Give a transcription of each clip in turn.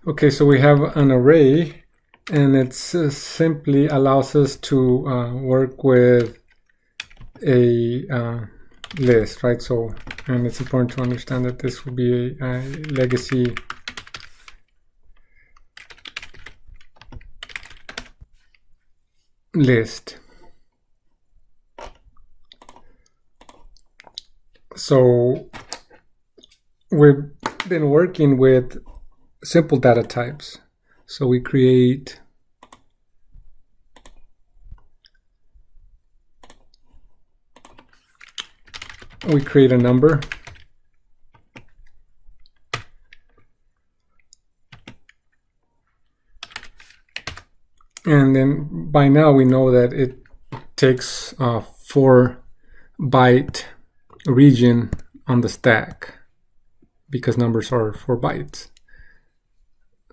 Okay, so we have an array, and it simply allows us to work with a list, right? So, and it's important to understand that this will be a legacy list. So we've been working with simple data types. So we create a number, and then by now we know that it takes a 4-byte region on the stack because numbers are 4 bytes.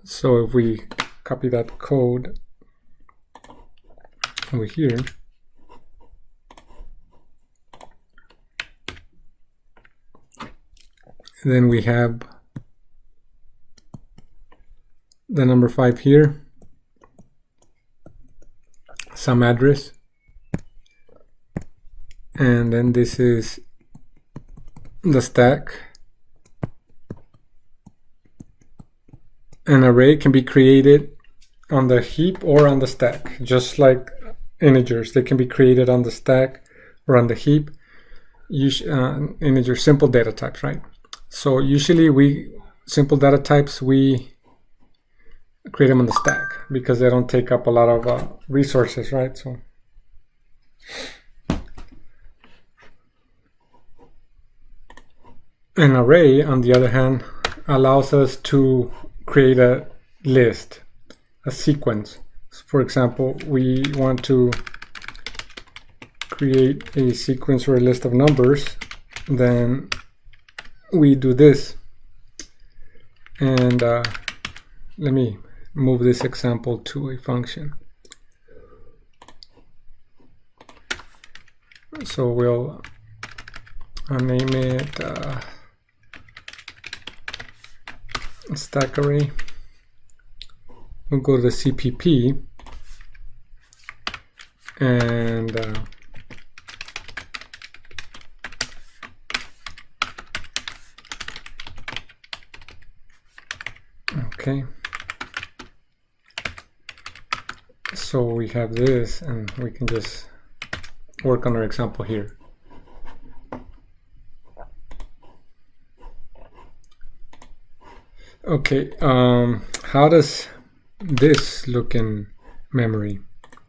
So if we copy that code over here, then we have the number 5 here, some address, and then this is the stack. An array can be created on the heap or on the stack, just like integers. They can be created on the stack or on the heap. Integers, simple data types, right? So usually simple data types, we create them on the stack because they don't take up a lot of resources, right? So an array, on the other hand, allows us to create a list, a sequence. For example, we want to create a sequence or a list of numbers, then we do this. And let me move this example to a function. So we'll name it stack array. We'll go to the CPP and okay, so we have this, and we can just work on our example here. Okay, how does this look in memory?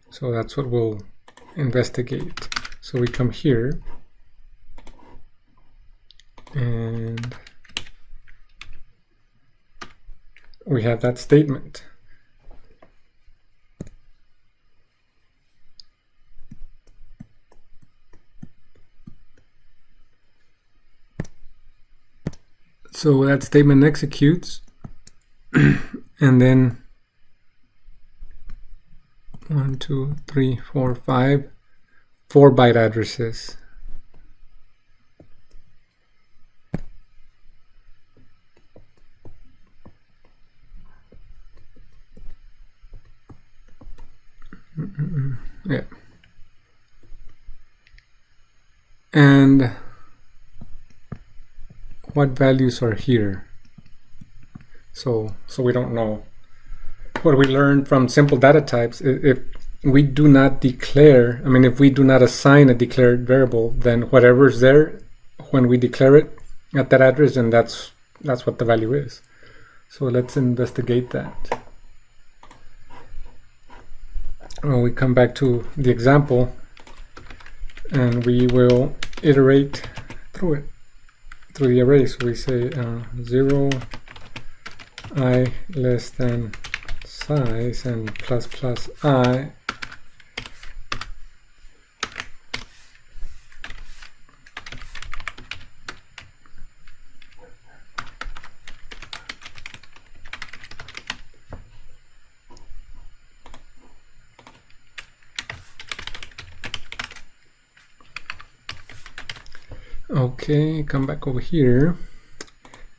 So that's what we'll investigate. So we come here and we have that statement. So that statement executes, and then 1, 2, 3, 4, 5, 4-byte addresses. Yeah. And what values are here? So we don't know. What we learned from simple data types, if we do not declare, if we do not assign a declared variable, then whatever's there when we declare it at that address, and that's what the value is. So let's investigate that. Well, we come back to the example and we will iterate through the array. So we say 0 I less than size and plus plus I. Okay, come back over here,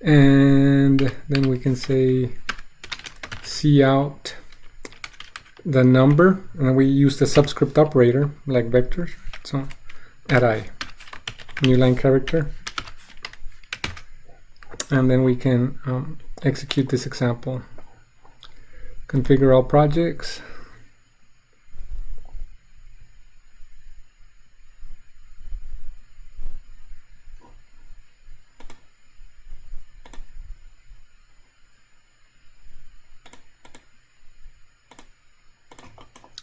and then we can say see out the number, and we use the subscript operator like vectors. So add I, new line character, and then we can execute this example. Configure all projects.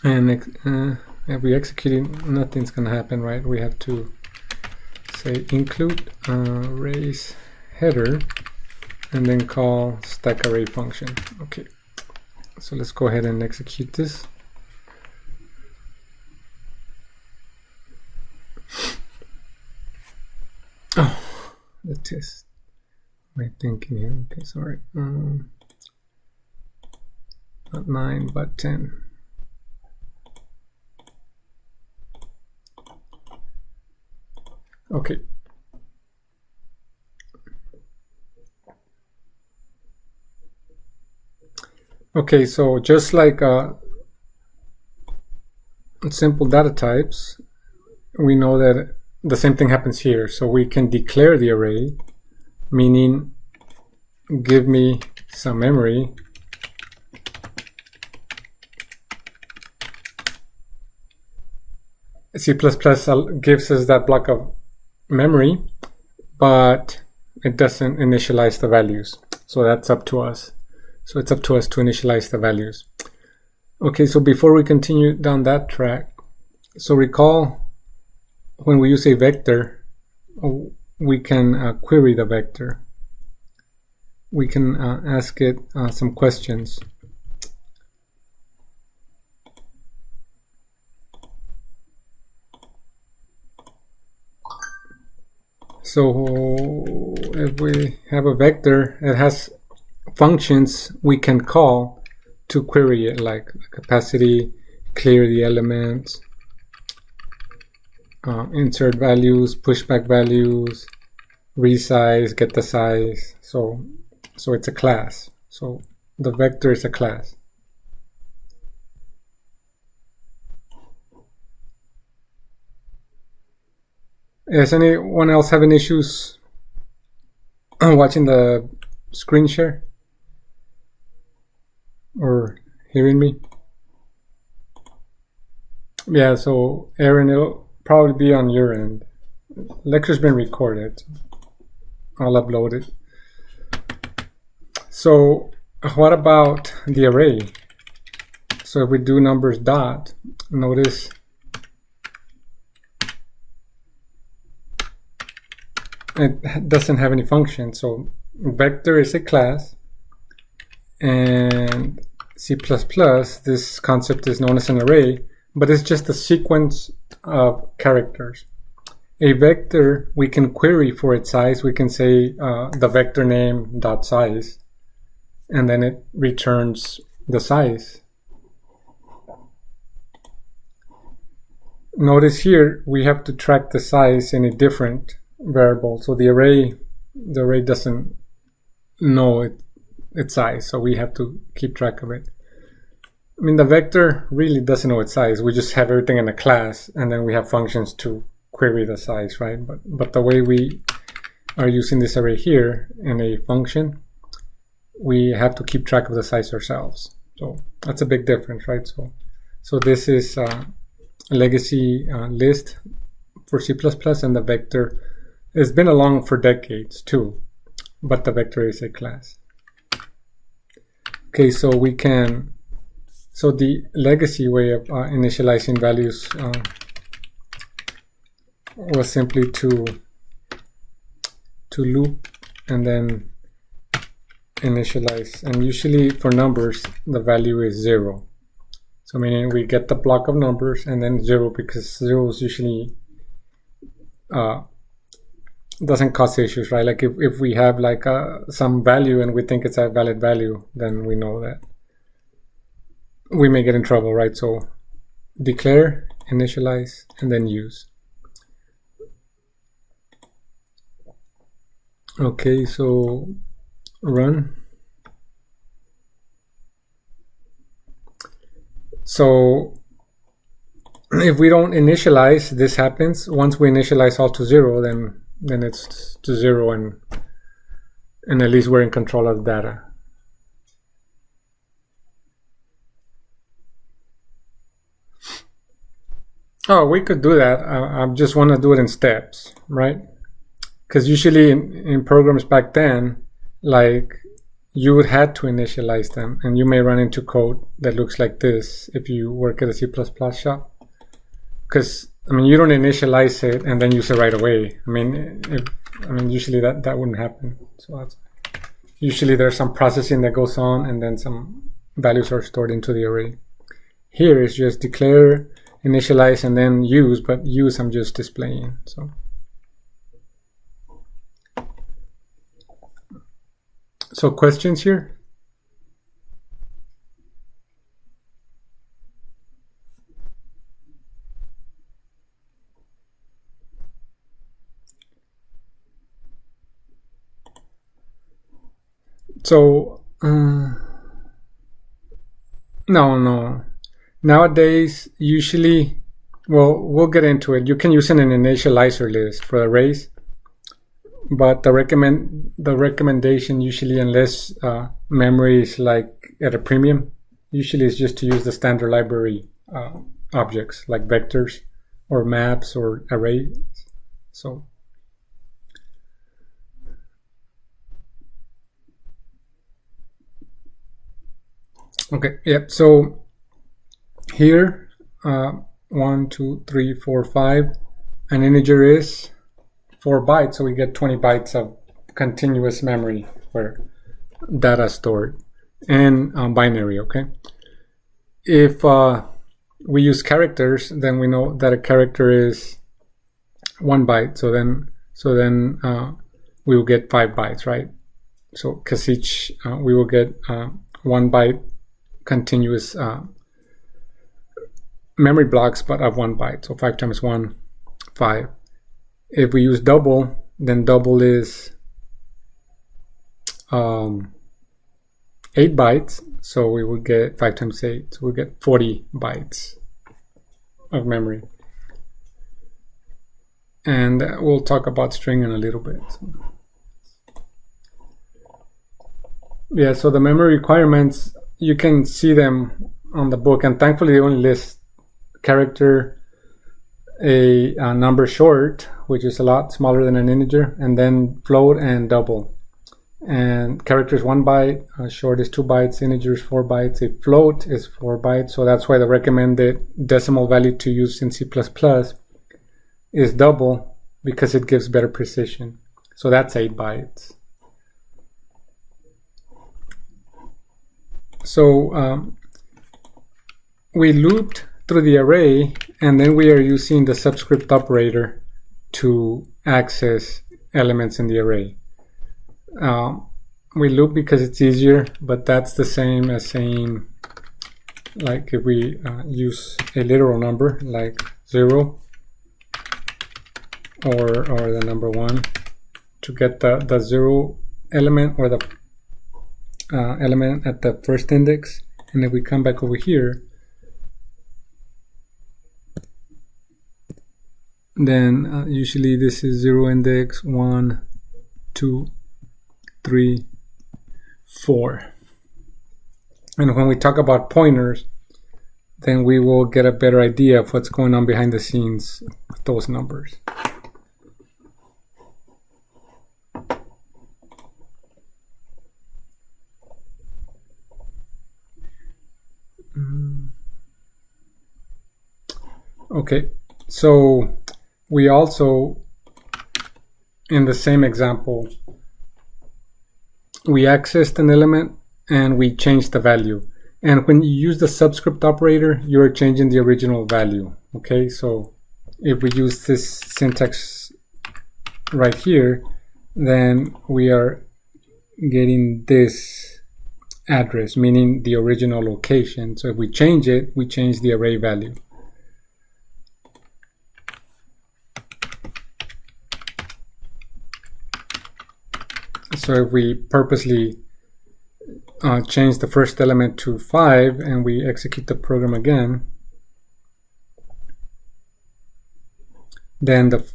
And if we execute it, nothing's going to happen, right? We have to say include arrays header and then call stack array function. Okay, so let's go ahead and execute this. Oh, the test. My thinking here. Okay, sorry. Not 9, but 10. Okay. Okay, so just like simple data types, we know that the same thing happens here. So we can declare the array, meaning give me some memory. C++ gives us that block of memory, but it doesn't initialize the values. So that's up to us. So it's up to us to initialize the values. Okay, so before we continue down that track, so recall when we use a vector, we can query the vector. We can ask it some questions. So if we have a vector that has functions we can call to query it, like capacity, clear the elements, insert values, pushback values, resize, get the size. So it's a class. So the vector is a class. Is anyone else having issues watching the screen share or hearing me? Yeah, so Aaron, it'll probably be on your end. Lecture's been recorded. I'll upload it. So what about the array? So if we do numbers dot, notice it doesn't have any function. So vector is a class, and C++, this concept is known as an array, but it's just a sequence of characters. A vector, we can query for its size. We can say the vector name dot size, and then it returns the size. Notice here we have to track the size in a different variable. So the array doesn't know its size, so we have to keep track of it. I mean, the vector really doesn't know its size. We just have everything in a class, and then we have functions to query the size, right? But the way we are using this array here in a function, we have to keep track of the size ourselves. So that's a big difference, right? So this is a legacy list for C++, and the vector has been along for decades too, but the vector is a class. Okay, so we can, so the legacy way of initializing values was simply to loop and then initialize, and usually for numbers the value is 0. So meaning we get the block of numbers and then 0, because 0 is usually doesn't cause issues, right? Like if we have like some value and we think it's a valid value, then we know that we may get in trouble, right? So declare, initialize, and then use. Okay, so run. So if we don't initialize, this happens. Once we initialize all to 0, then it's to 0, and at least we're in control of the data. Oh, we could do that. I just want to do it in steps, right? Because usually in programs back then, like, you would have to initialize them, and you may run into code that looks like this if you work at a C++ shop. Because, I mean, you don't initialize it and then use it right away. I mean, usually that wouldn't happen. So usually there's some processing that goes on, and then some values are stored into the array. Here is just declare, initialize, and then use, but use I'm just displaying. So questions here? So no. Nowadays, usually, well, we'll get into it. You can use an initializer list for arrays, but the recommendation usually, unless memory is like at a premium, usually is just to use the standard library objects like vectors or maps or arrays. So okay, yep. So here, 1, 2, 3, 4, 5. An integer is 4 bytes, so we get 20 bytes of continuous memory where data is stored, and binary. Okay. If we use characters, then we know that a character is 1 byte. So then we will get 5 bytes, right? So because each we will get 1 byte continuous memory blocks, but of 1 byte. So 5 times 1, 5. If we use double, then double is 8 bytes. So we will get 5 times 8. So we'll get 40 bytes of memory. And we'll talk about string in a little bit. Yeah, so the memory requirements, you can see them on the book, and thankfully they only list character, a number short, which is a lot smaller than an integer, and then float and double. And character is 1 byte, short is 2 bytes, integer is 4 bytes, a float is 4 bytes. So that's why the recommended decimal value to use in C++ is double, because it gives better precision. So that's 8 bytes. So we looped through the array, and then we are using the subscript operator to access elements in the array. We loop because it's easier, but that's the same as saying, like, if we use a literal number like 0 or the number 1 to get the 0 element or the element at the first index, and if we come back over here, then usually this is 0 index, 1, 2, 3, 4. And when we talk about pointers, then we will get a better idea of what's going on behind the scenes with those numbers. Okay, so we also, in the same example, we accessed an element and we changed the value. And when you use the subscript operator, you're changing the original value. Okay, so if we use this syntax right here, then we are getting this address, meaning the original location. So if we change it, we change the array value. So if we purposely change the first element to 5 and we execute the program again, then the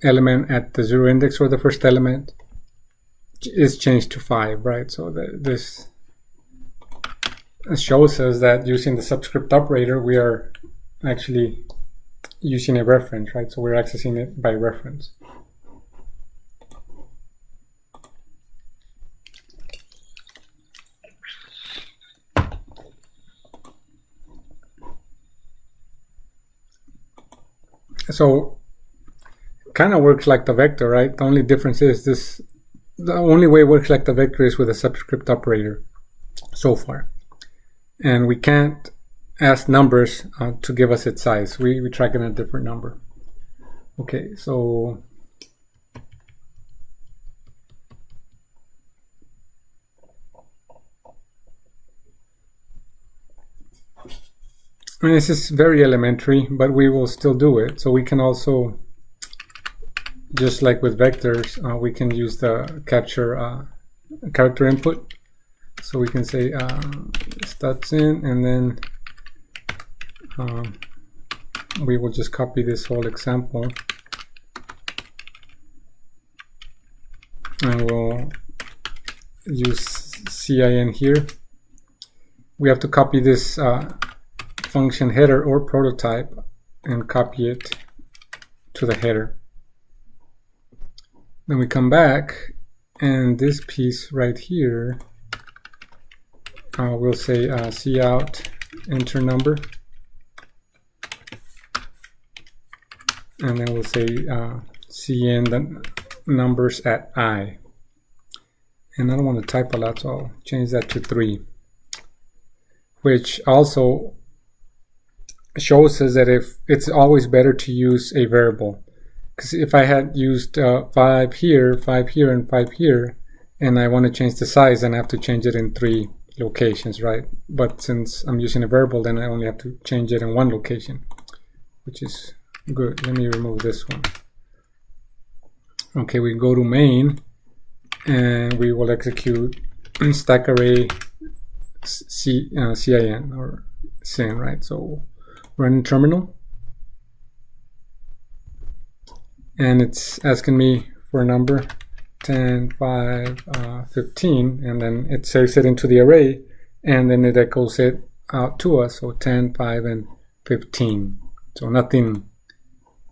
element at the 0 index, or the first element, is changed to 5, right? So this shows us that using the subscript operator, we are actually using a reference, right? So we're accessing it by reference. So kind of works like the vector, right? The only difference is the only way it works like the vector is with a subscript operator so far. And we can't ask numbers to give us its size. We track it in a different number. Okay, so and this is very elementary, but we will still do it. So we can also, just like with vectors, we can use the capture character input. So we can say stats in, and then we will just copy this whole example, and we'll use CIN here. We have to copy this function header or prototype and copy it to the header. Then we come back, and this piece right here, we'll say cout enter number, and then we'll say cin the numbers at I. And I don't want to type a lot, so I'll change that to 3, which also shows us that if it's always better to use a variable, because if I had used 5 here, 5 here, and 5 here, and I want to change the size, then I have to change it in 3 locations, right? But since I'm using a variable, then I only have to change it in 1 location, which is good. Let me remove this one. Okay, we go to main, and we will execute stack array CIN or sin, right? So run terminal, and it's asking me for a number 10, 5, 15, and then it saves it into the array, and then it echoes it out to us, so 10, 5, and 15. So nothing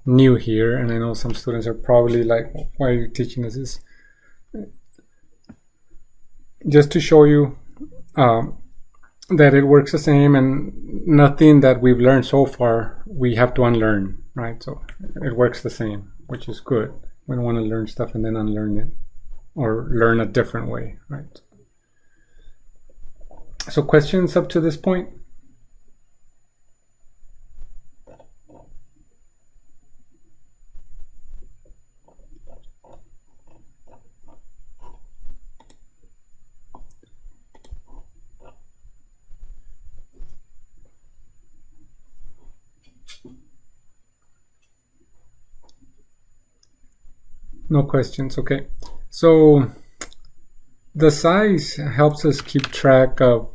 new here, and I know some students are probably like, why are you teaching us this? Just to show you that it works the same, and nothing that we've learned so far we have to unlearn, right? So it works the same, which is good. We don't want to learn stuff and then unlearn it, or learn a different way, right? So questions up to this point? No questions, okay. So the size helps us keep track of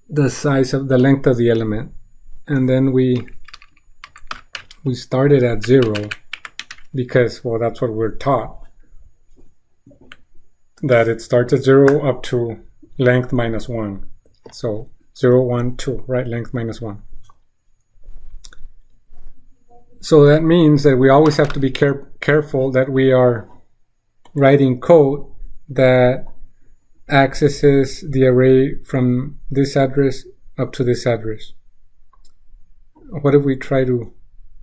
the size of the length of the element, and then we started at 0 because, well, that's what we're taught, that it starts at 0 up to length minus 1. So 0, 1, 2, right? Length minus 1. So that means that we always have to be careful that we are writing code that accesses the array from this address up to this address. What if we try to,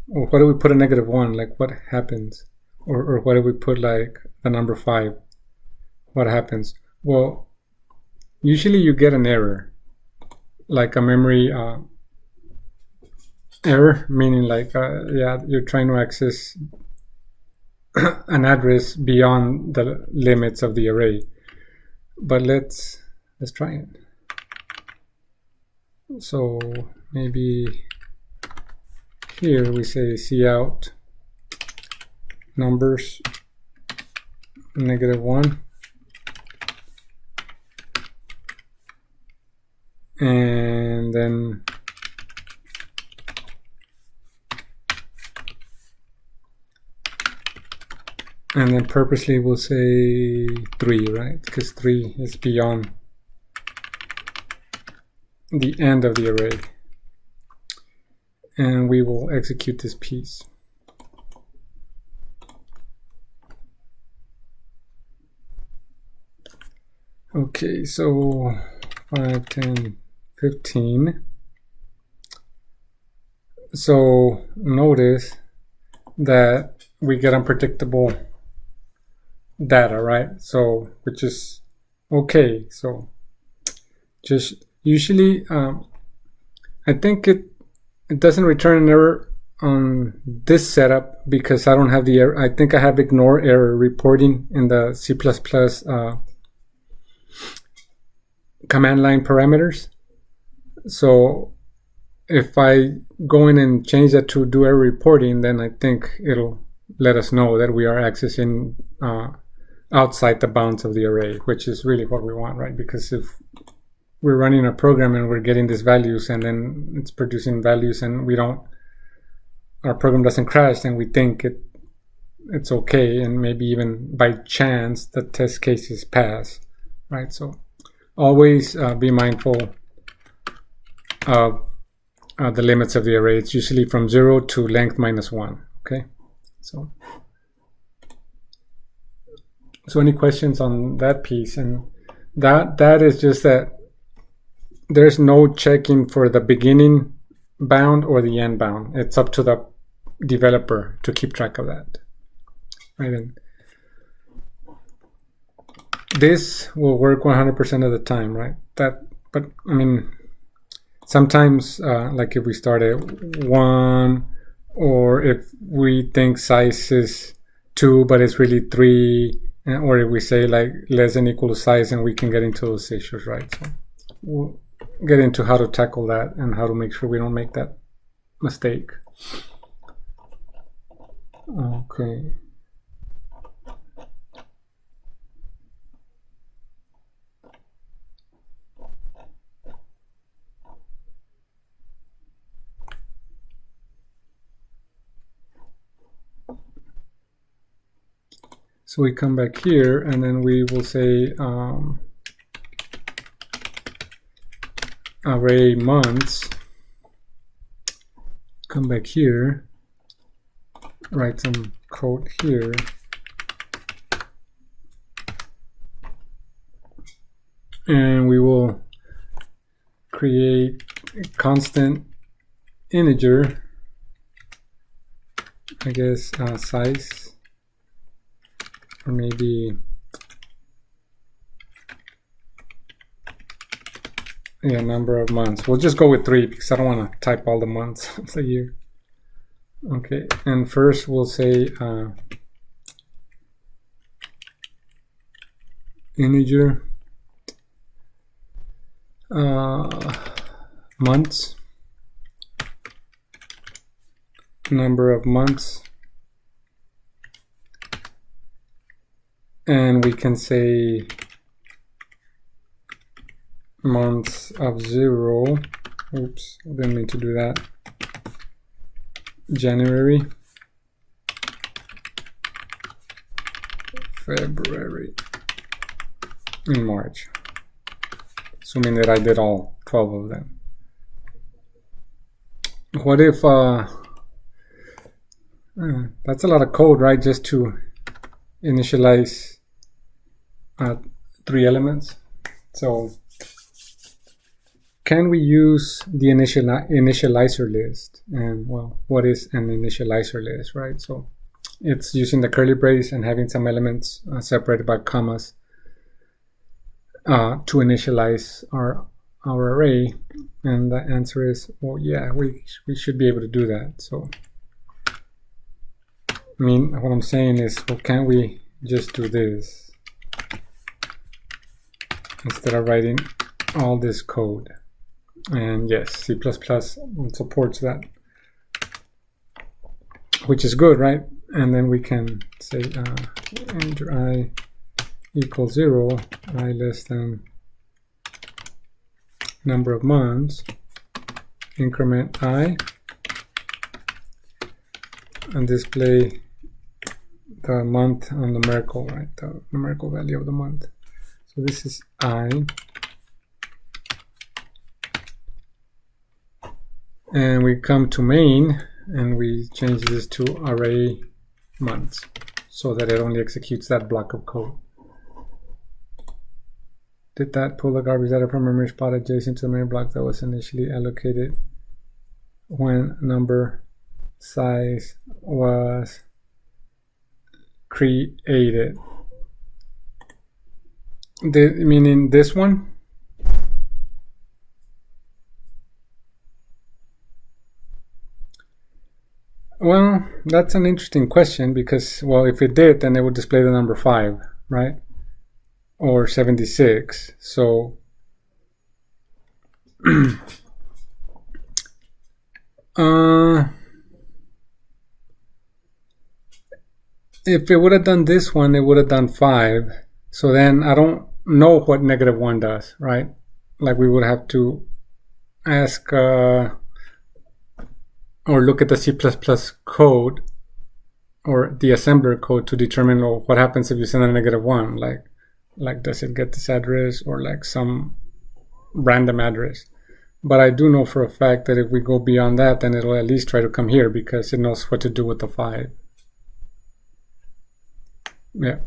or what if we put a -1? Like, what happens? Or what if we put like the number 5? What happens? Well, usually you get an error, like a memory error, meaning like yeah, you're trying to access an address beyond the limits of the array. But let's try it. So maybe here we say cout numbers -1, and then purposely we'll say 3, right? Because 3 is beyond the end of the array. And we will execute this piece. Okay, so 5, 10, 15. So notice that we get unpredictable data, right? So, which is okay. So just usually I think it doesn't return an error on this setup because I don't have the error. I think I have ignore error reporting in the C++ command line parameters. So if I go in and change that to do error reporting, then I think it'll let us know that we are accessing outside the bounds of the array, which is really what we want, right? Because if we're running a program and we're getting these values and then it's producing values and our program doesn't crash, then we think it's okay, and maybe even by chance the test cases pass, right? So always be mindful of the limits of the array. It's usually from 0 to length -1, okay? So any questions on that piece? And that is just that there's no checking for the beginning bound or the end bound. It's up to the developer to keep track of that, right? And this will work 100% of the time, right? But I mean, sometimes like if we start at 1, or if we think size is 2 but it's really 3, or if we say like less than equal to size, and we can get into those issues, right? So we'll get into how to tackle that and how to make sure we don't make that mistake. Okay. So we come back here and then we will say array months, come back here, write some code here, and we will create a constant integer, I guess size, or maybe number of months. We'll just go with 3 because I don't want to type all the months of the year. Okay, and first we'll say integer months, number of months, and we can say months of 0. Oops, I didn't mean to do that. January, February, and March, assuming that I did all 12 of them. What if that's a lot of code, right? Just to initialize 3 elements. So can we use the initializer list? And well, what is an initializer list, right? So it's using the curly brace and having some elements separated by commas to initialize our array. And the answer is, well, yeah, we should be able to do that. So I mean, what I'm saying is, well, can't we just do this instead of writing all this code? And yes, C++ supports that, which is good, right? And then we can say integer I equals 0, I less than number of months, increment I, and display the month on numerical, right? The numerical value of the month. So this is I. And we come to main and we change this to array months so that it only executes that block of code. Did that pull the garbage data from memory spot adjacent to the main block that was initially allocated when number size was created? Meaning this one? Well, that's an interesting question because, well, if it did, then it would display the number 5, right? Or 76. So if it would have done this one, it would have done 5. So then I don't know what -1 does, right? Like we would have to ask or look at the C++ code or the assembler code to determine, well, what happens if you send a -1. Like does it get this address or like some random address? But I do know for a fact that if we go beyond that, then it'll at least try to come here because it knows what to do with the 5. Yeah.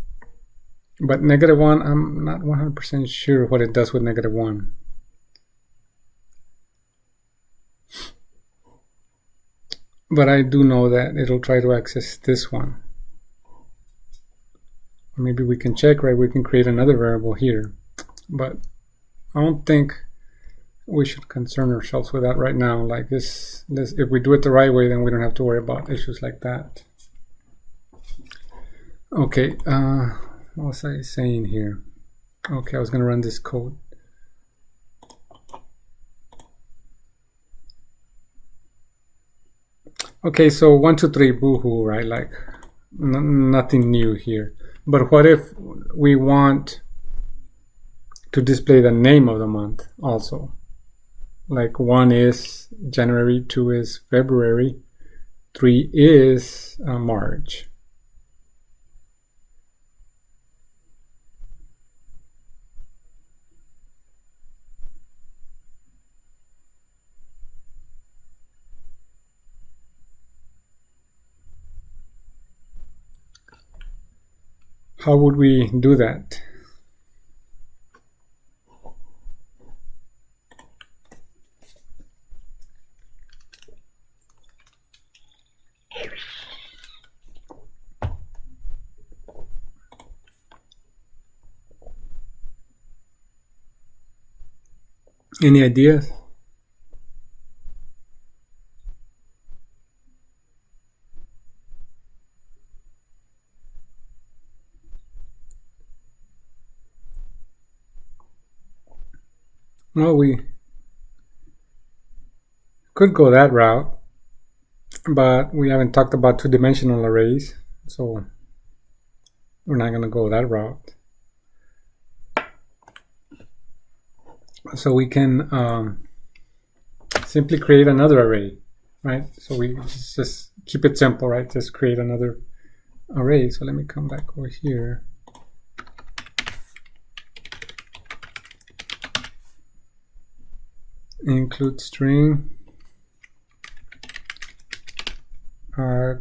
But -1, I'm not 100% sure what it does with -1. But I do know that it'll try to access this one. Or maybe we can check, right? We can create another variable here. But I don't think we should concern ourselves with that right now. Like this, if we do it the right way, then we don't have to worry about issues like that. Okay, what was I saying here? Okay, I was going to run this code. Okay, so 1, 2, 3, boohoo, right? Like nothing new here. But what if we want to display the name of the month also? Like 1 is January, 2 is February, 3 is March. How would we do that? Any ideas? Well, we could go that route, but we haven't talked about two-dimensional arrays, so we're not going to go that route. So we can simply create another array, right? So we just keep it simple, right? Just create another array. So let me come back over here. Include string,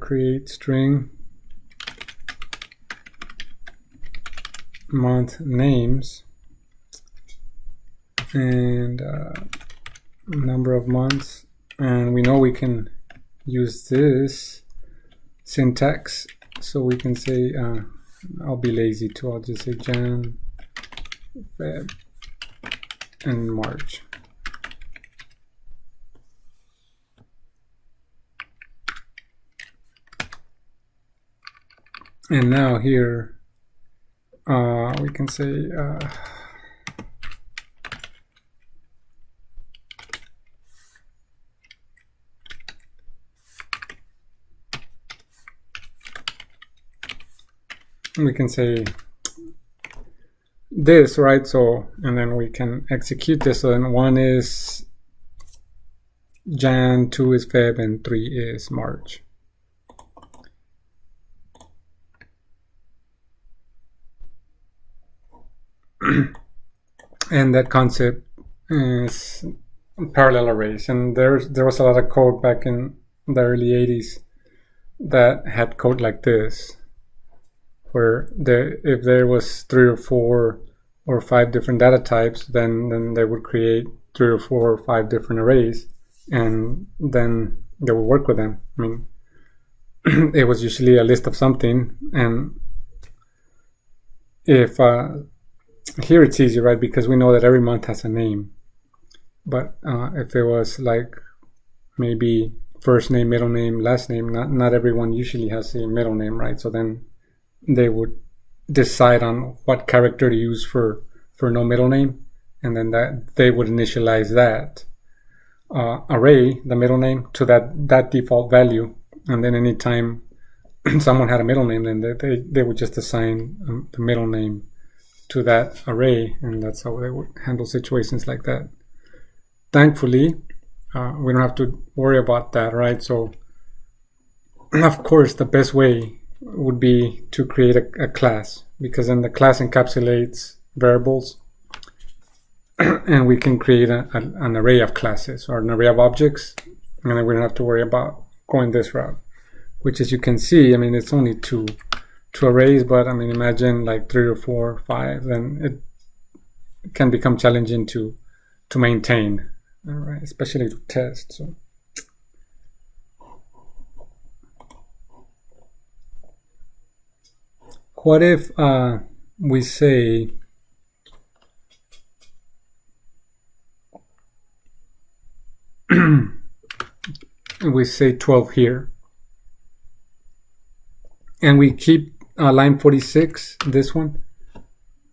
create string month names and number of months, and we know we can use this syntax, so we can say I'll be lazy too, I'll just say Jan, Feb, and March. And now here we can say this, right? So, and then we can execute this. So then 1 is Jan, 2 is Feb, and 3 is March. And that concept is parallel arrays. And there was a lot of code back in the early 80s that had code like this, where if there was 3 or 4 or 5 different data types, then they would create 3 or 4 or 5 different arrays, and then they would work with them. I mean, it was usually a list of something, and if here it's easy, right? Because we know that every month has a name. But if it was like maybe first name, middle name, last name, not everyone usually has a middle name, right? So then they would decide on what character to use for no middle name, and then that they would initialize that array, the middle name, to that default value. And then anytime someone had a middle name, then they would just assign the middle name to that array, and that's how they would handle situations like that. Thankfully, we don't have to worry about that, right? So, of course, the best way would be to create a class, because then the class encapsulates variables, and we can create an array of classes or an array of objects, and then we don't have to worry about going this route, which, as you can see, I mean, it's only two arrays, but I mean, imagine like 3 or 4 or 5, then it can become challenging to maintain, all right, especially to test. So what if we say we say 12 here, and we keep line 46, this one,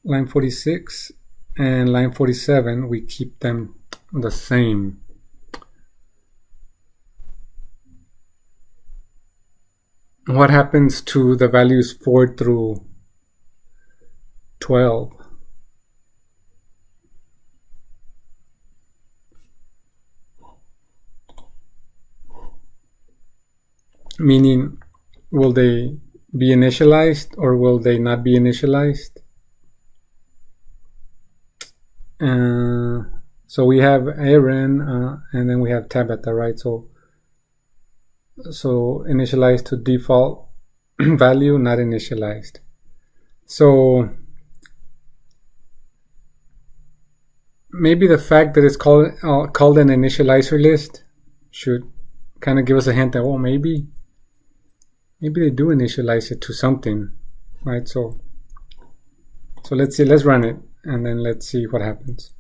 line 46, and line 47, we keep them the same. What happens to the values 4 through 12? Meaning, will they be initialized or will they not be initialized? So we have Aaron and then we have Tabitha, right? So initialized to default value, not initialized. So maybe the fact that it's called an initializer list should kind of give us a hint that, oh, maybe they do initialize it to something, right? So let's see, let's run it, and then let's see what happens.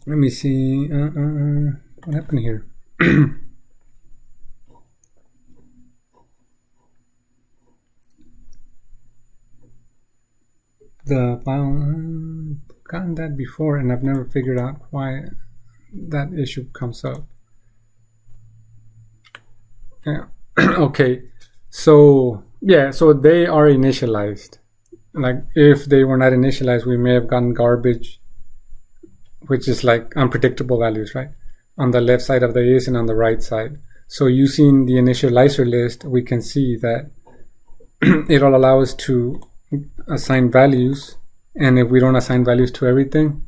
Let me see, what happened here? The file, gotten that before, and I've never figured out why that issue comes up. Yeah. Okay, so yeah, so they are initialized. Like, if they were not initialized, we may have gotten garbage, which is like unpredictable values, right? On the left side of the is and on the right side. So using the initializer list, we can see that it'll allow us to assign values, and if we don't assign values to everything,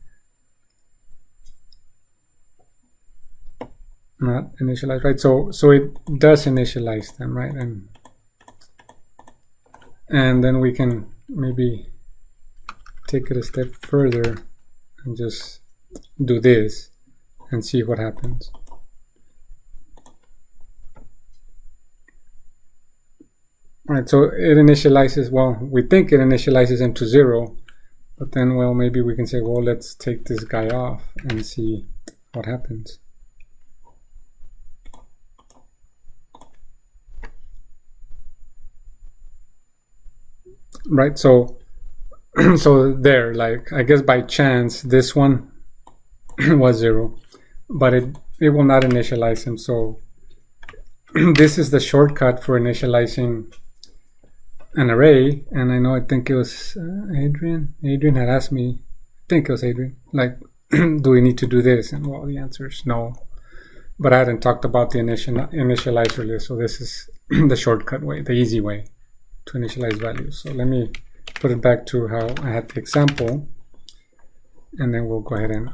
not initialized, right? So it does initialize them, right? And then we can maybe take it a step further and just do this and see what happens. All right, so it initializes, well, we think it initializes into 0, but then, well, maybe we can say, well, let's take this guy off and see what happens. Right, so there, like, I guess by chance this one was 0, but it will not initialize him. So this is the shortcut for initializing an array. And I think it was Adrian had asked me, I think it was Adrian, like, do we need to do this? And well, the answer is no, but I hadn't talked about the initializer list, so this is the shortcut way, the easy way to initialize values. So let me put it back to how I had the example, and then we'll go ahead and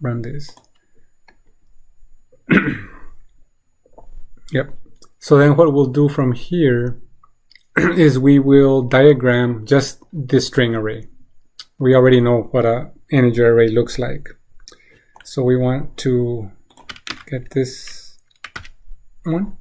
run this. Yep. So then what we'll do from here is we will diagram just this string array. We already know what a integer array looks like. So we want to get this one.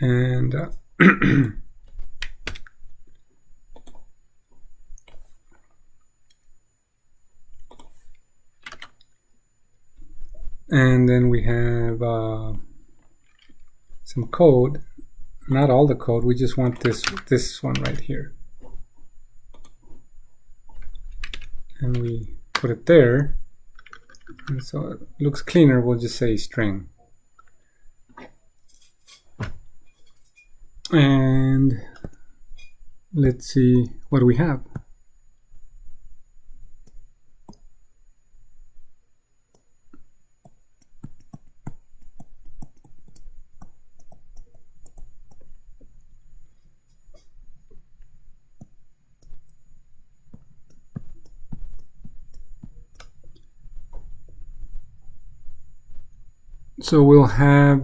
And and then we have some code, not all the code, we just want this one right here, and we put it there, and so it looks cleaner. We'll just say string. And let's see, what do we have? So we'll have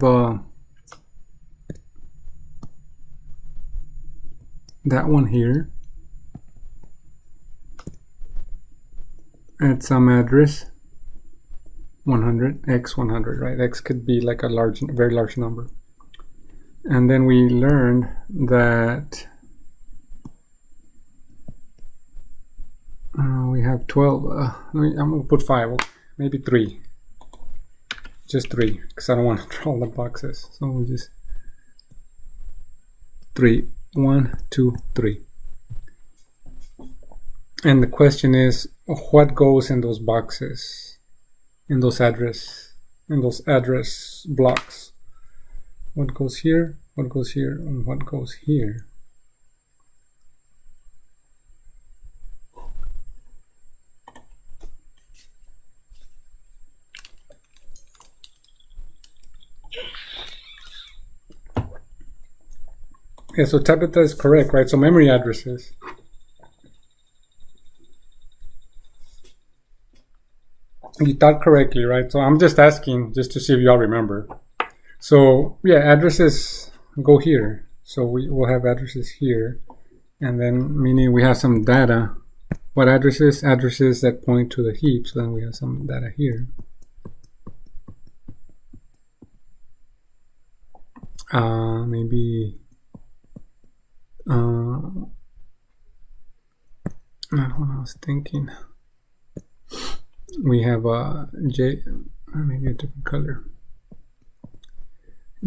that one here at some address 100, x 100, right? X could be like a very large number. And then we learned that we have 12. I'm gonna put 5, maybe 3. Just 3, because I don't want to draw all the boxes. So we'll just 3. 1, 2, 3. And the question is, what goes in those boxes, in those address blocks? What goes here? What goes here? And what goes here? Yeah, so Tabitha is correct, right? So memory addresses. You thought correctly, right? So I'm just asking just to see if y'all remember. So yeah, addresses go here. So we will have addresses here. And then meaning we have some data. What addresses? Addresses that point to the heap. So then we have some data here. Maybe not what I was thinking. We have maybe a different color.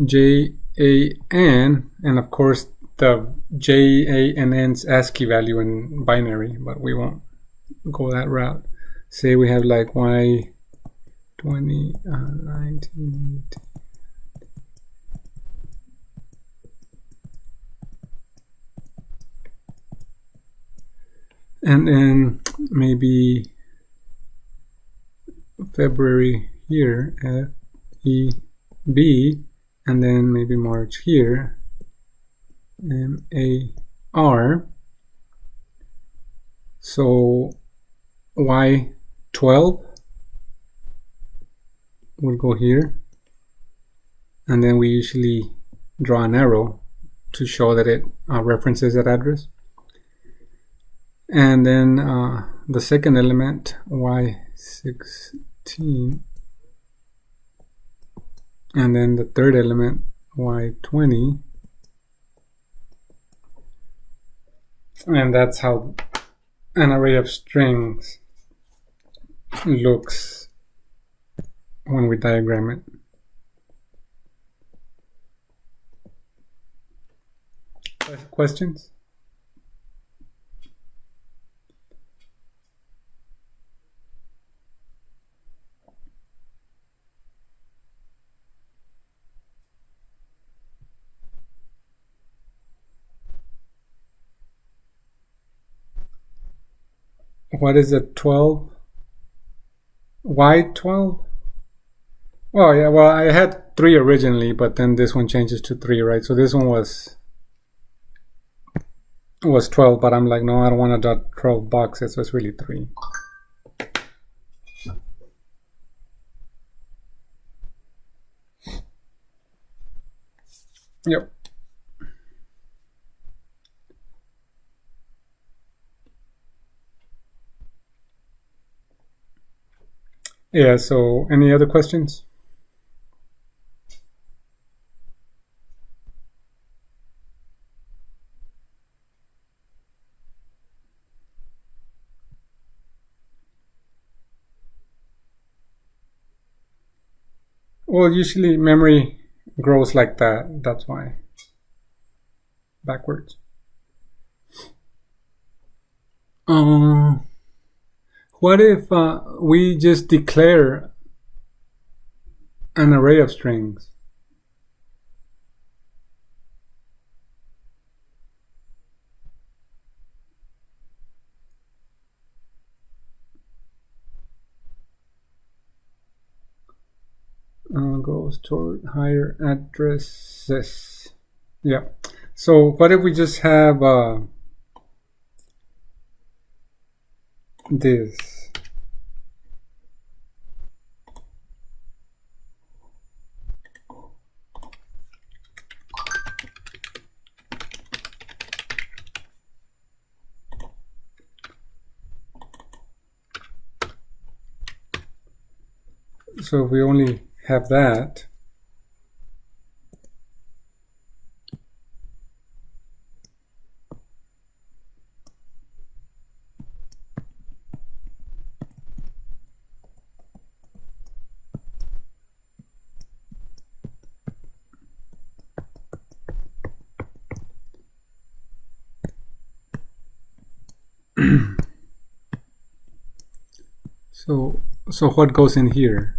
JAN, and of course the JANN's ASCII value in binary, but we won't go that route. Say we have like Y20 19. And then maybe February here, FEB, and then maybe March here, MAR. So Y12 will go here, and then we usually draw an arrow to show that it references that address. And then the second element, Y16, and then the third element, Y20, and that's how an array of strings looks when we diagram it. Questions? What is it, 12? Why 12? Well, yeah, well, I had 3 originally, but then this one changes to 3, right? So this one was 12, but I'm like, no, I don't want to dot 12 boxes, so it's really 3. Yep. Yeah, so any other questions? Well, usually memory grows like that. That's why. Backwards. What if we just declare an array of strings? Goes toward higher addresses. Yeah. So what if we just have this? So if we only have that, so what goes in here?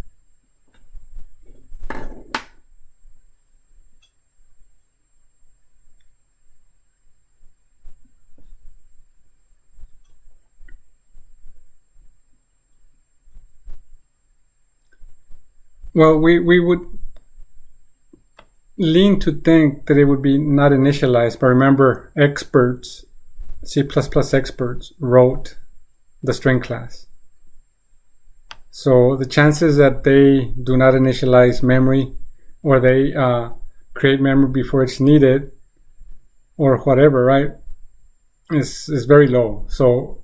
Well, we would lean to think that it would be not initialized, but remember, experts, C++ experts wrote the string class. So the chances that they do not initialize memory, or they create memory before it's needed, or whatever, right, is very low. So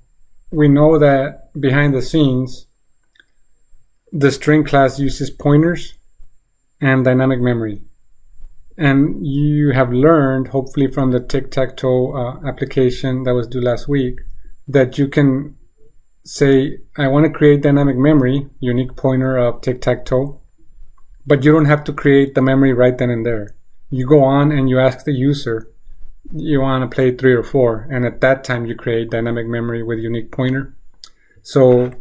we know that behind the scenes, the string class uses pointers and dynamic memory. And you have learned, hopefully from the tic-tac-toe application that was due last week, that you can say, I want to create dynamic memory, unique pointer of tic-tac-toe, but you don't have to create the memory right then and there. You go on and you ask the user, you want to play 3 or 4, and at that time you create dynamic memory with unique pointer. So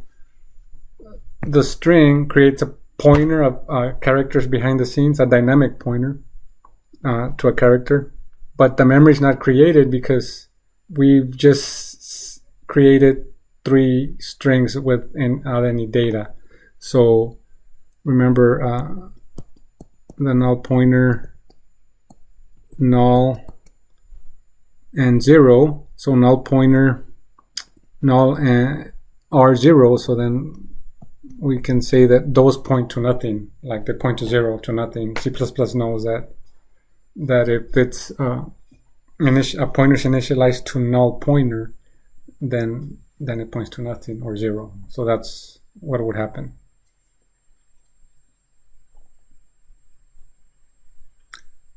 the string creates a pointer of characters behind the scenes, a dynamic pointer to a character, but the memory is not created because we've just created 3 strings without any data. So remember the null pointer, null, and 0. So null pointer, null, and R0. So then we can say that those point to nothing, like they point to 0 to nothing. C++ knows that if it's a pointer's initialized to null pointer, then it points to nothing or 0. So that's what would happen.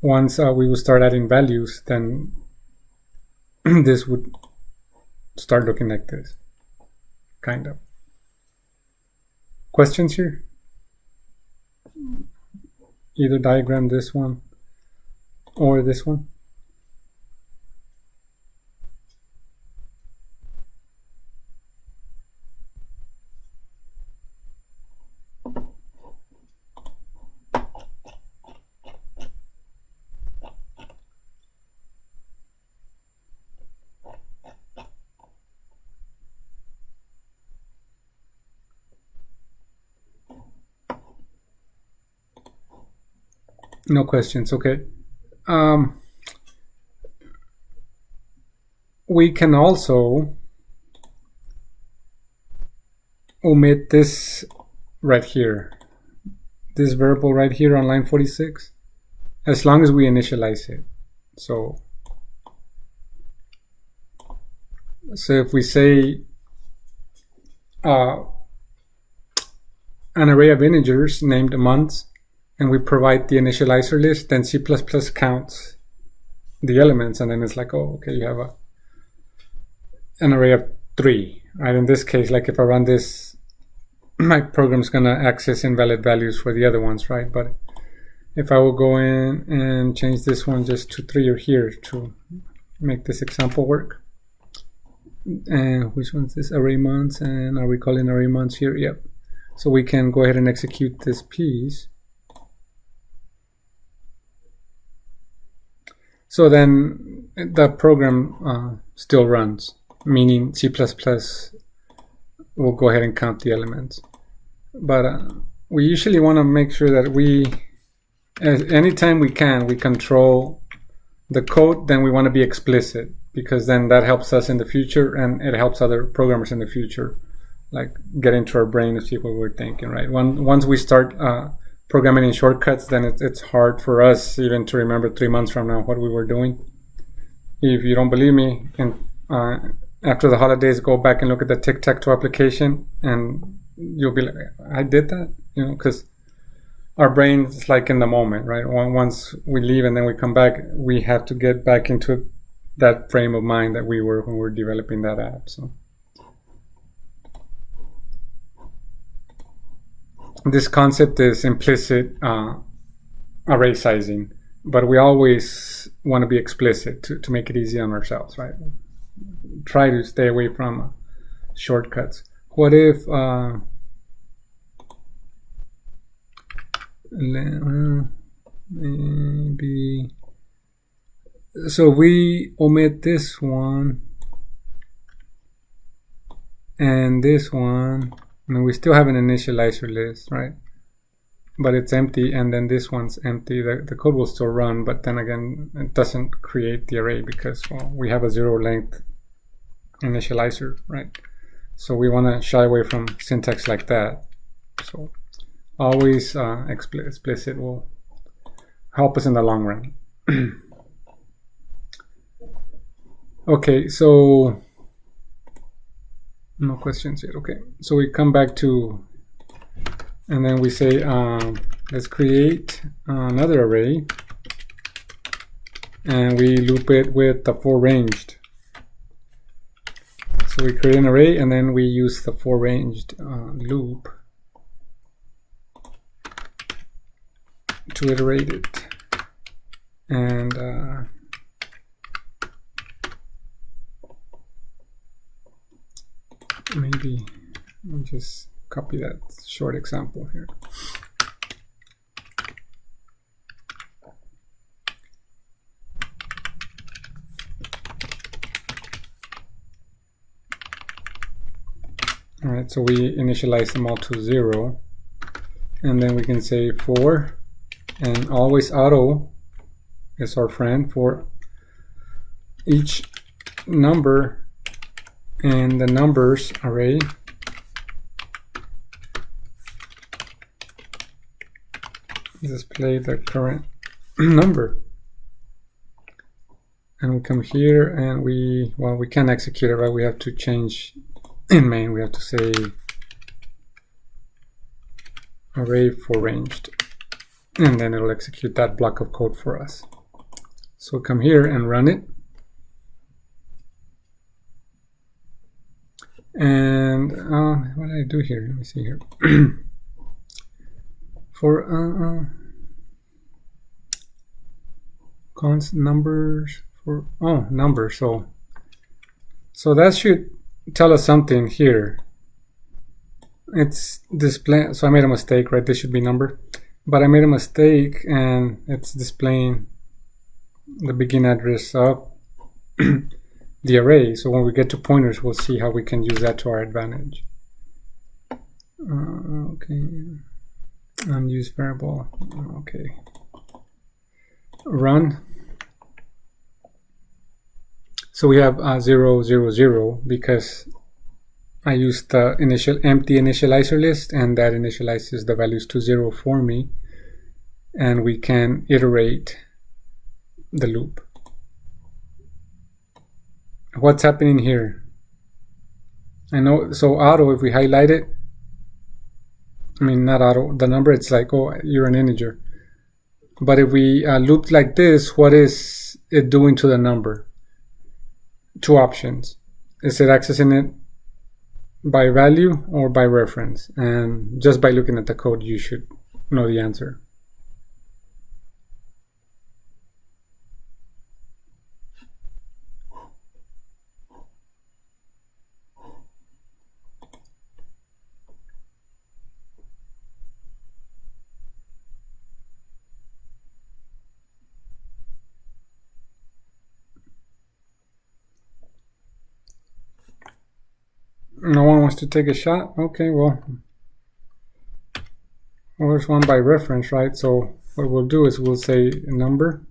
Once we will start adding values, then this would start looking like this, kind of. Questions here? Either diagram this one or this one. No questions. Okay. We can also omit this right here, this variable right here on line 46, as long as we initialize it. So if we say an array of integers named months, and we provide the initializer list, then C++ counts the elements, and then it's like, oh, okay, you have an array of 3, right? In this case, like if I run this, my program's gonna access invalid values for the other ones, right? But if I will go in and change this one just to 3 or here to make this example work. And which one's this? Array months, and are we calling array months here? Yep. So we can go ahead and execute this piece. So then the program still runs, meaning C++ will go ahead and count the elements. But we usually want to make sure that anytime we can, we control the code. Then we want to be explicit, because then that helps us in the future, and it helps other programmers in the future, like get into our brain to see what we're thinking, right? Once we start programming in shortcuts, then it's hard for us even to remember 3 months from now what we were doing. If you don't believe me, and after the holidays, go back and look at the tic-tac-toe application, and you'll be like, I did that, because our brain's like in the moment, right? Once we leave and then we come back, we have to get back into that frame of mind that we were when we were developing that app. So this concept is implicit array sizing, but we always want to be explicit to make it easy on ourselves, right? Try to stay away from shortcuts. What if maybe, so we omit this one and this one, and we still have an initializer list, right? But it's empty, and then this one's empty. The code will still run, but then again, it doesn't create the array because, well, we have a 0 length initializer, right? So we want to shy away from syntax like that. So always explicit will help us in the long run. Okay, so no questions yet. Okay, so we come back to, and then we say, let's create another array, and we loop it with the for ranged. So we create an array, and then we use the for ranged loop to iterate it. And maybe I'll just copy that short example here. All right, so we initialize them all to 0, and then we can say for, and always auto is our friend, for each number in the numbers array display the current number. And we come here and we can't execute it, right? We have to change in main, we have to say array for ranged, and then it'll execute that block of code for us. So come here and run it. And what did I do here? Let me see here. For const numbers, for numbers. So that should tell us something here. It's display. So I made a mistake, right? This should be number, but I made a mistake, and it's displaying the begin address of the array. So when we get to pointers, we'll see how we can use that to our advantage. Okay, unused variable. Okay, run. So we have 0, 0, 0 because I used the empty initializer list, and that initializes the values to 0 for me, and we can iterate the loop. What's happening here? I know, so auto, if we highlight it, I mean not auto, the number, it's like, oh, you're an integer. But if we loop like this, what is it doing to the number? Two options. Is it accessing it by value or by reference? And just by looking at the code, you should know the answer. No one wants to take a shot? Okay, well, there's one by reference, right? So what we'll do is we'll say number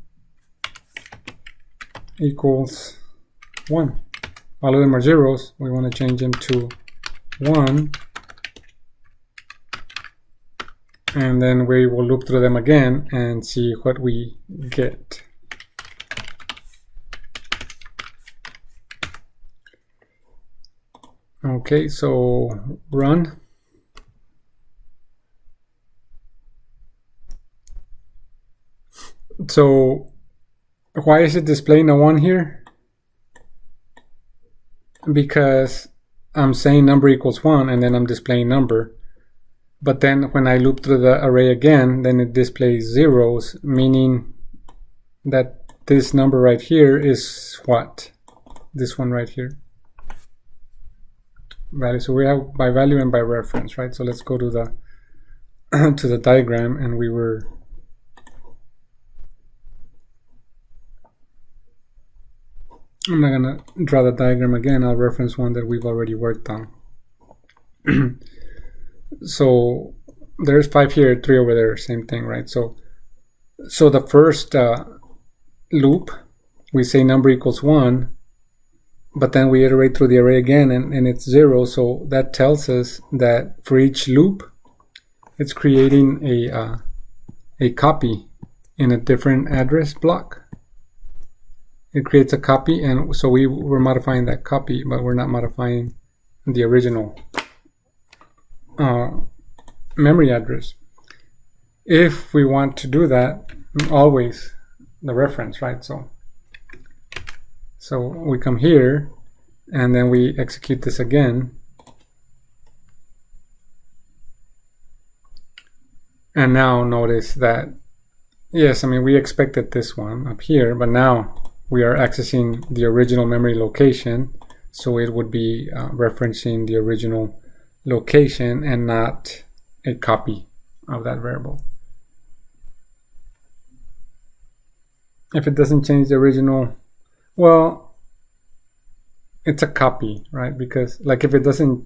equals 1. All of them are zeros. We want to change them to 1. And then we will loop through them again and see what we get. Okay, so run. So why is it displaying a 1 here? Because I'm saying number equals 1 and then I'm displaying number. But then when I loop through the array again, then it displays zeros, meaning that this number right here is what? This one right here. Value. So we have by value and by reference, right? So let's go to the to the diagram, and we were I'm not gonna draw the diagram again. I'll reference one that we've already worked on. So there's 5 here, 3 over there, same thing, right? So the first loop, we say number equals 1. But then we iterate through the array again, and it's 0. So that tells us that for each loop, it's creating a copy in a different address block. It creates a copy, and so we're modifying that copy, but we're not modifying the original memory address. If we want to do that, always the reference, right? So we come here, and then we execute this again. And now notice that, yes, I mean, we expected this one up here, but now we are accessing the original memory location. So it would be referencing the original location and not a copy of that variable. If it doesn't change the original, well, it's a copy, right? Because like if it doesn't,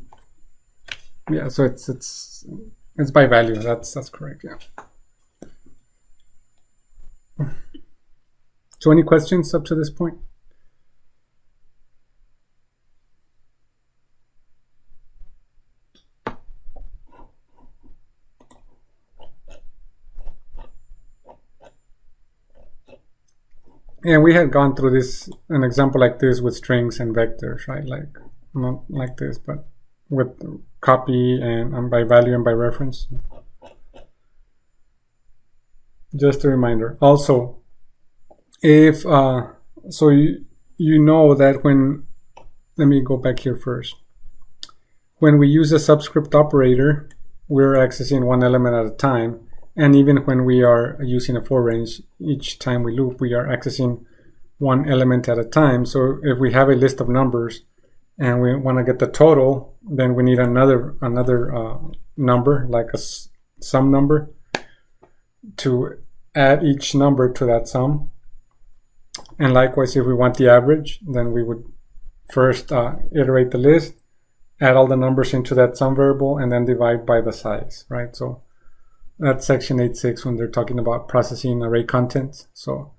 yeah, so it's by value. That's correct, yeah. So any questions up to this point? Yeah, we had gone through this, an example like this with strings and vectors, right? Like, not like this, but with copy and by value and by reference. Just a reminder. Also, if, so you know that when, let me go back here first. When we use a subscript operator, we're accessing one element at a time. And even when we are using a for range, each time we loop, we are accessing one element at a time. So if we have a list of numbers and we want to get the total, then we need another number, like a sum number, to add each number to that sum. And likewise, if we want the average, then we would first iterate the list, add all the numbers into that sum variable, and then divide by the size, right? So that's section 8.6 when they're talking about processing array contents. So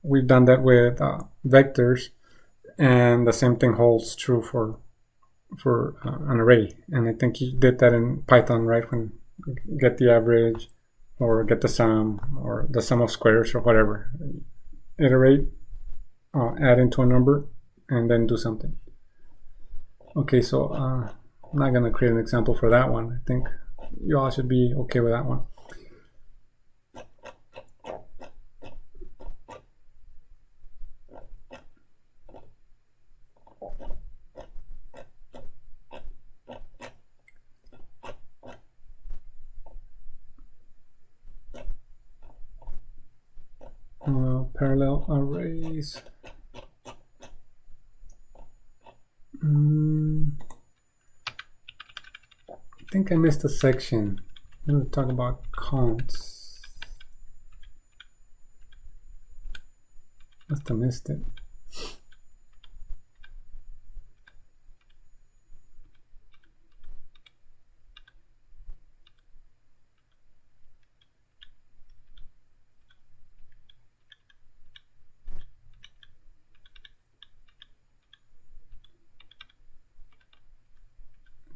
we've done that with vectors, and the same thing holds true for an array. And I think you did that in Python, right? When get the average, or get the sum, or the sum of squares, or whatever. Iterate, add into a number, and then do something. Okay, so I'm not going to create an example for that one. I think you all should be okay with that one. Parallel arrays. I think I missed a section. I'm going to talk about counts. Must have missed it.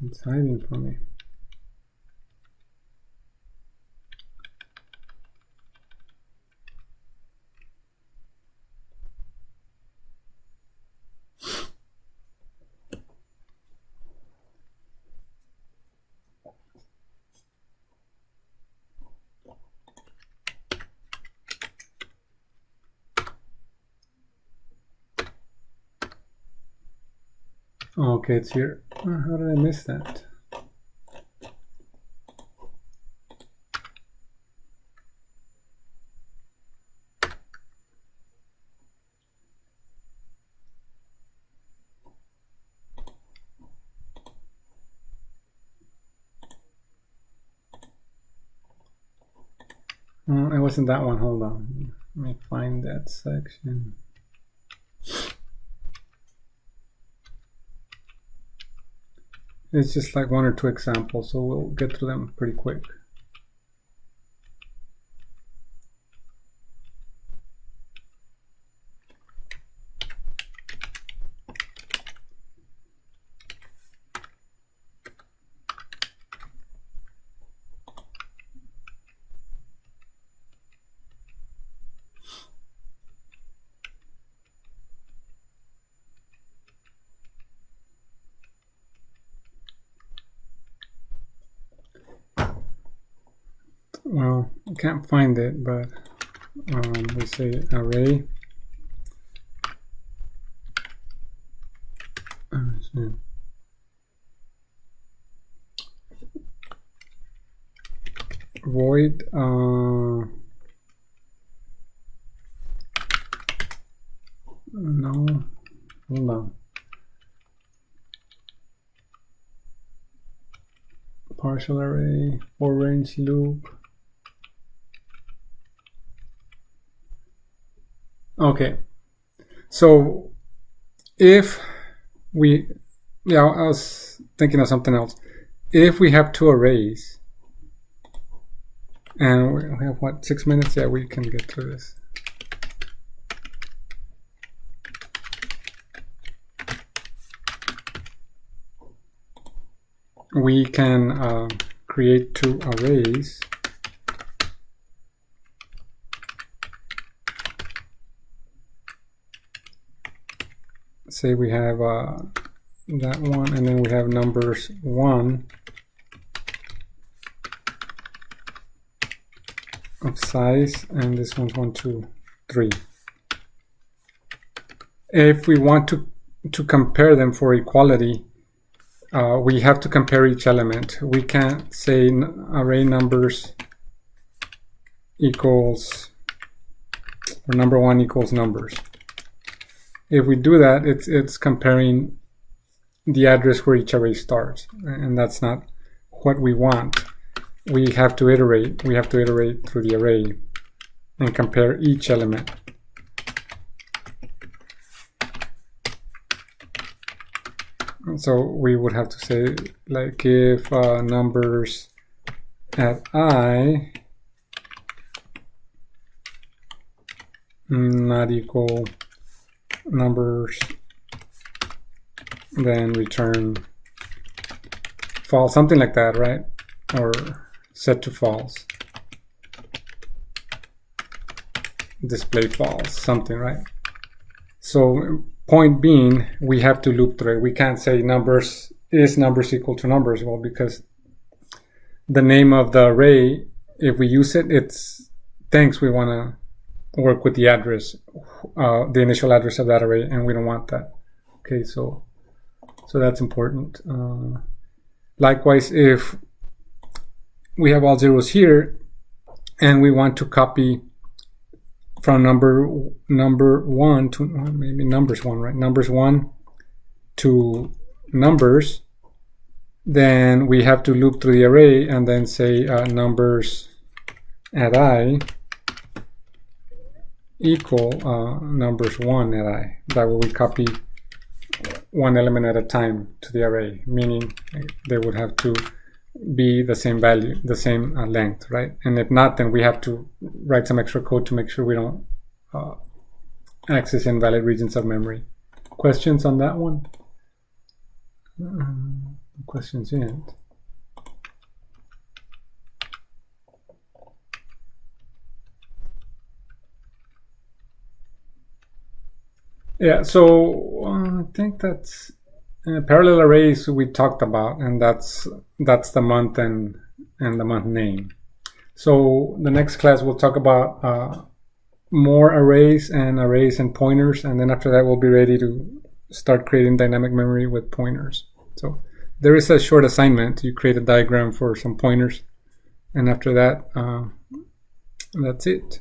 It's hiding from me. Okay, it's here. How did I miss that? It wasn't that one. Hold on. Let me find that section. It's just like one or two examples, so we'll get through them pretty quick. Well, I can't find it, but we say array. Void no, hold on. Partial array, for range loop. Okay, so if we, I was thinking of something else. If we have two arrays, and we have what, 6 minutes? Yeah, we can get through this. We can create two arrays. Say we have that one, and then we have numbers 1 of size, and this one's 1, 2, 3. If we want to compare them for equality, we have to compare each element. We can't say array numbers equals, or number 1 equals numbers. If we do that, it's comparing the address where each array starts, and that's not what we want. We have to iterate. We have to iterate through the array and compare each element. So we would have to say, like, if numbers at I not equal numbers, then return false, something like that, right? Or set to false, display false, something, right? So point being, we have to loop through it. We can't say numbers is numbers equal to numbers. Well, because the name of the array, if we use it, it's thanks, we want to work with the address, the initial address of that array, and we don't want that. Okay, so that's important. Likewise, if we have all zeros here and we want to copy from number one to maybe numbers one, right? Numbers one to numbers, then we have to loop through the array and then say numbers at I equal numbers one at I. That way we copy one element at a time to the array, meaning they would have to be the same value, the same length, right? And if not, then we have to write some extra code to make sure we don't access invalid regions of memory. Questions on that one? Questions in. Yeah, so I think that's parallel arrays we talked about, and that's the month and the month name. So the next class we'll talk about more arrays and pointers, and then after that we'll be ready to start creating dynamic memory with pointers. So there is a short assignment. You create a diagram for some pointers, and after that that's it.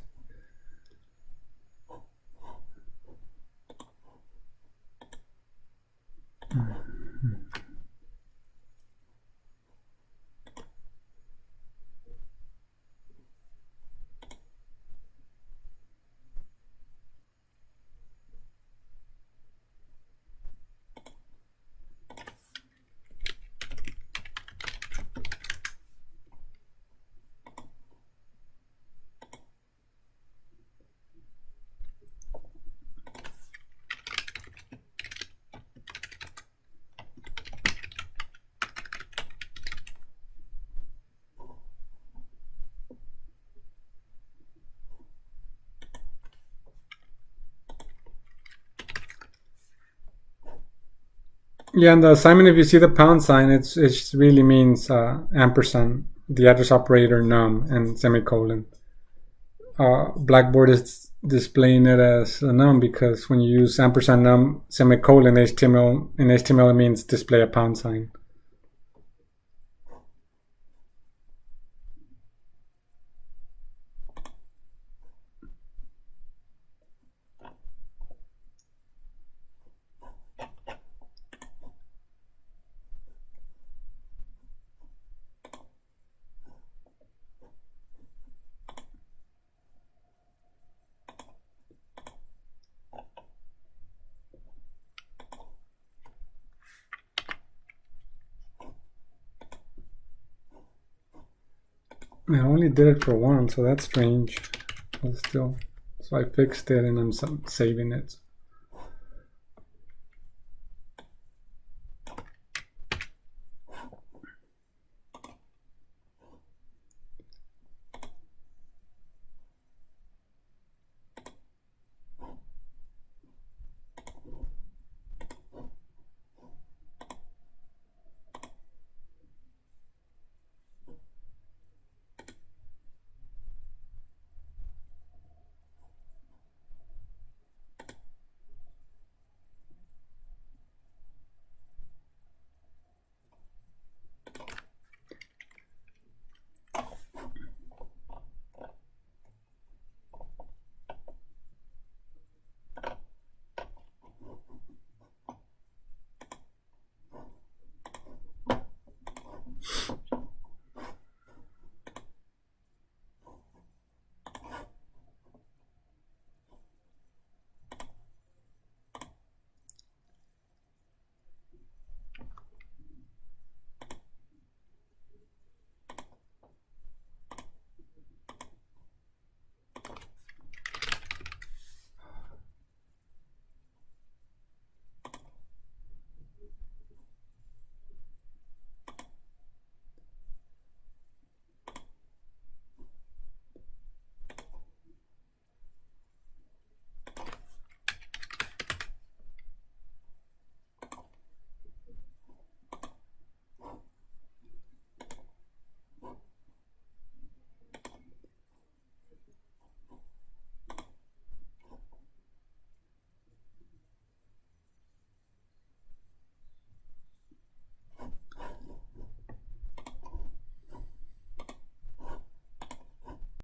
Yeah, and the assignment, if you see the pound sign, it really means ampersand, the address operator num, and semicolon. Blackboard is displaying it as a num because when you use ampersand num semicolon HTML, in HTML it means display a pound sign. I only did it for one, so that's strange. But still, so I fixed it and I'm saving it.